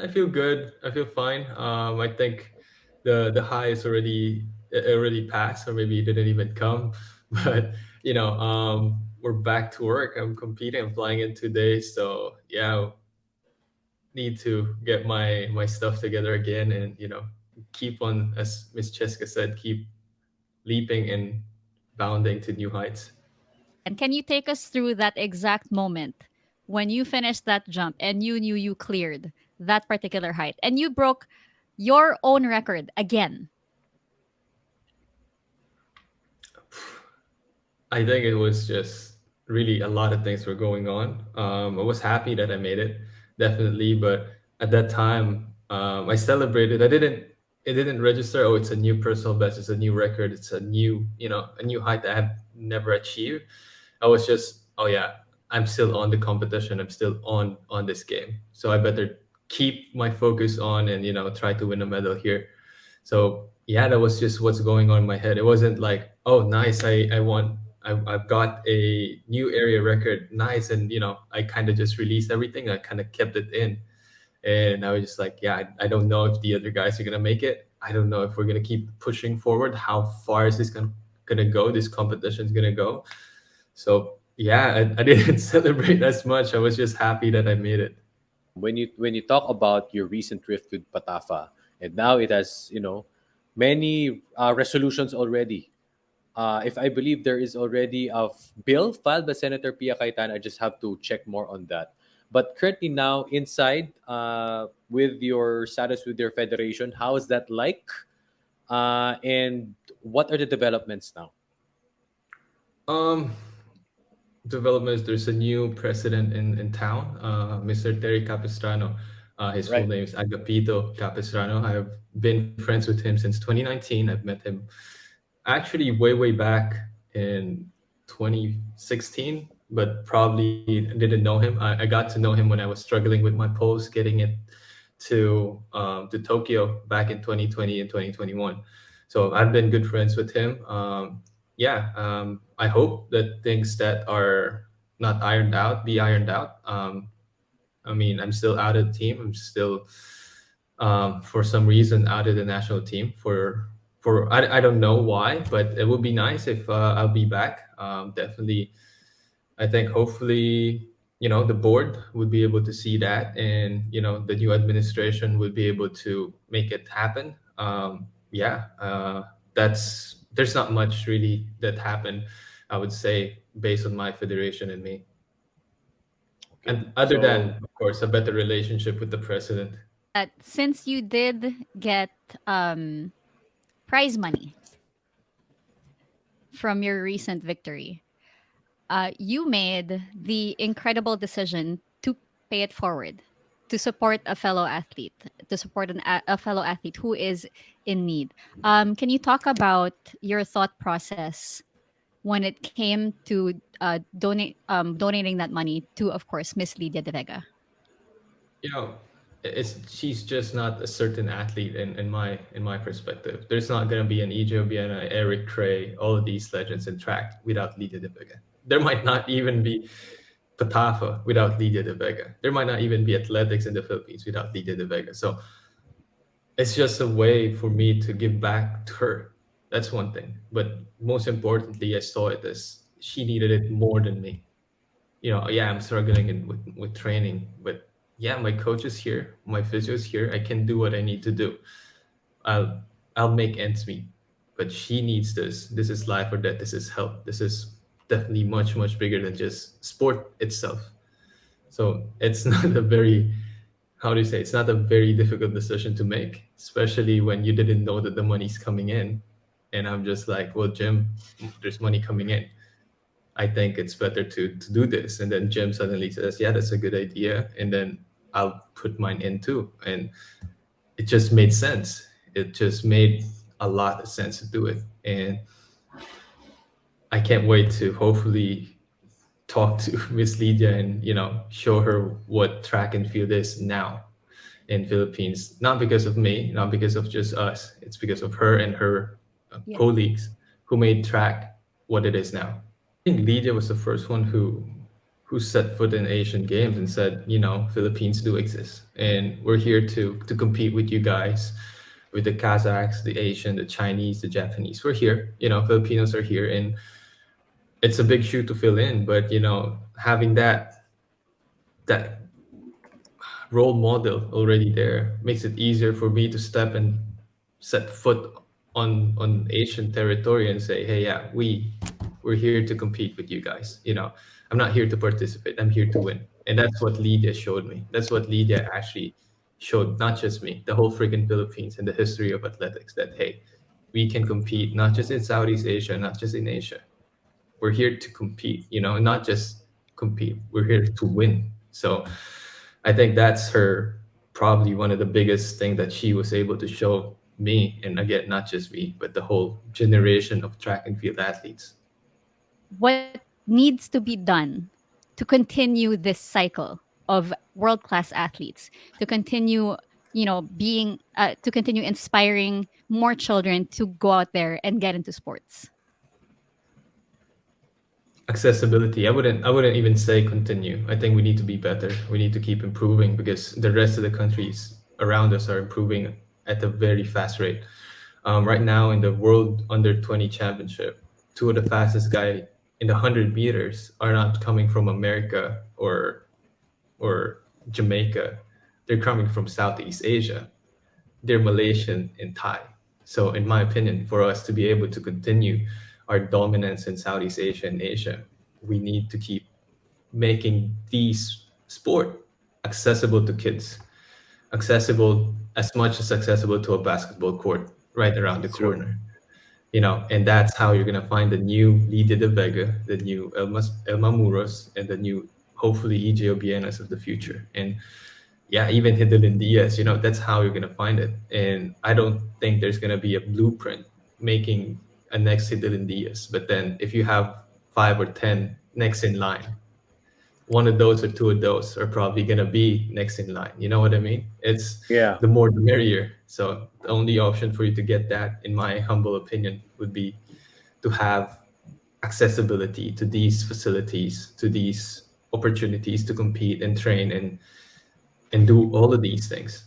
I feel good. I feel fine. I think the high is already passed, or maybe it didn't even come. But we're back to work. I'm competing. I'm flying in 2 days. So yeah, need to get my stuff together again, and keep on, as Miss Cheska said, keep leaping and bounding to new heights. And can you take us through that exact moment when you finished that jump and you knew you cleared that particular height and you broke your own record again? I think it was just really a lot of things were going on. I was happy that I made it, definitely, but at that time, I celebrated. It didn't register. Oh, it's a new personal best. It's a new record. It's a new height that I have never achieved. I was just, oh yeah, I'm still on the competition. I'm still on this game. So I better keep my focus on, and try to win a medal here. So yeah, that was just what's going on in my head. It wasn't like, oh, nice, I won. I've got a new area record, nice, and I kind of just released everything. I kind of kept it in, and I was just like, yeah, I don't know if the other guys are gonna make it. I don't know if we're gonna keep pushing forward. How far is this gonna go? This competition's gonna go. So yeah, I didn't celebrate as much. I was just happy that I made it. When you talk about your recent rift with Patafa, and now it has many resolutions already. If I believe there is already a bill filed by Senator Pia Cayetano, I just have to check more on that. But currently now inside, with your status with your federation, how is that like? And what are the developments now? Um, Developments. There's a new president in town, Mr. Terry Capistrano. His full Right. name is Agapito Capistrano. I have been friends with him since 2019. I've met him actually way back in 2016, but probably didn't know him. I got to know him when I was struggling with my polls, getting it to Tokyo back in 2020 and 2021. So I've been good friends with him. Yeah, I hope that things that are not ironed out be ironed out. I mean, I'm still out of the team. I'm still, for some reason, out of the national team for I don't know why, but it would be nice if I'll be back. Definitely, I think hopefully the board would be able to see that, and the new administration would be able to make it happen. Yeah, that's there's not much really that happened, I would say, based on my federation and me, Okay. and other So than, of course, a better relationship with the president. Since you did get prize money from your recent victory, you made the incredible decision to pay it forward, to support a fellow athlete, to support a fellow athlete who is in need. Can you talk about your thought process when it came to donating that money to, of course, Miss Lydia De Vega? you know it's she's just not a certain athlete in my perspective. There's not going to be an EJ Obiena, Eric Cray, all of these legends in track without Lydia De Vega. There might not even be Patafa without Lydia De Vega. There might not even be athletics in the Philippines without Lydia De Vega. So it's just a way for me to give back to her. That's one thing. But most importantly, I saw it as she needed it more than me. Yeah, I'm struggling with training, but yeah, my coach is here, my physio is here. I can do what I need to do. I'll I'll make ends meet. But she needs this. This is life or death. This is health. This is definitely much bigger than just sport itself. So it's not a very, how do you say, it's not a very difficult decision to make, especially when you didn't know that the money's coming in. And I'm just like, well, Jim, there's money coming in. I think it's better to do this. And then Jim suddenly says, yeah, that's a good idea. And then I'll put mine in too. And it just made sense. It just made a lot of sense to do it. And I can't wait to hopefully talk to Miss Lydia and show her what track and field is now in Philippines. Not because of me, not because of just us. It's because of her and her Yeah. colleagues who made track what it is now. I think Lydia was the first one who who set foot in Asian Games and said, you know, Philippines do exist, and we're here to compete with you guys, with the Kazakhs, the Asian, the Chinese, the Japanese. We're here, you know, Filipinos are here, and it's a big shoe to fill in. But you know, having that role model already there makes it easier for me to step and set foot on Asian territory and say, hey, yeah, we're here to compete with you guys. You know, I'm not here to participate. I'm here to win. And that's what Lydia showed me. That's what Lydia actually showed, not just me, the whole freaking Philippines and the history of athletics, that hey, we can compete not just in Southeast Asia, not just in Asia. We're here to compete, you know, not just compete. We're here to win. So I think that's her, probably one of the biggest thing that she was able to show me, and again, not just me, but the whole generation of track and field athletes. What needs to be done to continue this cycle of world-class athletes, to continue, to continue inspiring more children to go out there and get into sports? Accessibility. I wouldn't even say continue. I think we need to be better. We need to keep improving because the rest of the countries around us are improving at a very fast rate. Right now in the World Under 20 Championship, two of the fastest guy in the 100 meters are not coming from America or Jamaica. They're coming from Southeast Asia. They're Malaysian and Thai. So, in my opinion, for us to be able to continue our dominance in Southeast Asia and Asia, we need to keep making these sport accessible to kids, accessible as much as accessible to a basketball court right around the That's true. corner. You know, and that's how you're gonna find the new Lidia de Vega, the new Elma Muros, and the new hopefully EJ Obienas of the future. And yeah, even Hidden Diaz, you know, that's how you're gonna find it. And I don't think there's gonna be a blueprint making a next Hidden Diaz. But then if you have 5 or 10 next in line, one of those or two of those are probably gonna be next in line. You know what I mean? It's Yeah. the more the merrier. So the only option for you to get that, in my humble opinion, would be to have accessibility to these facilities, to these opportunities to compete and train and do all of these things.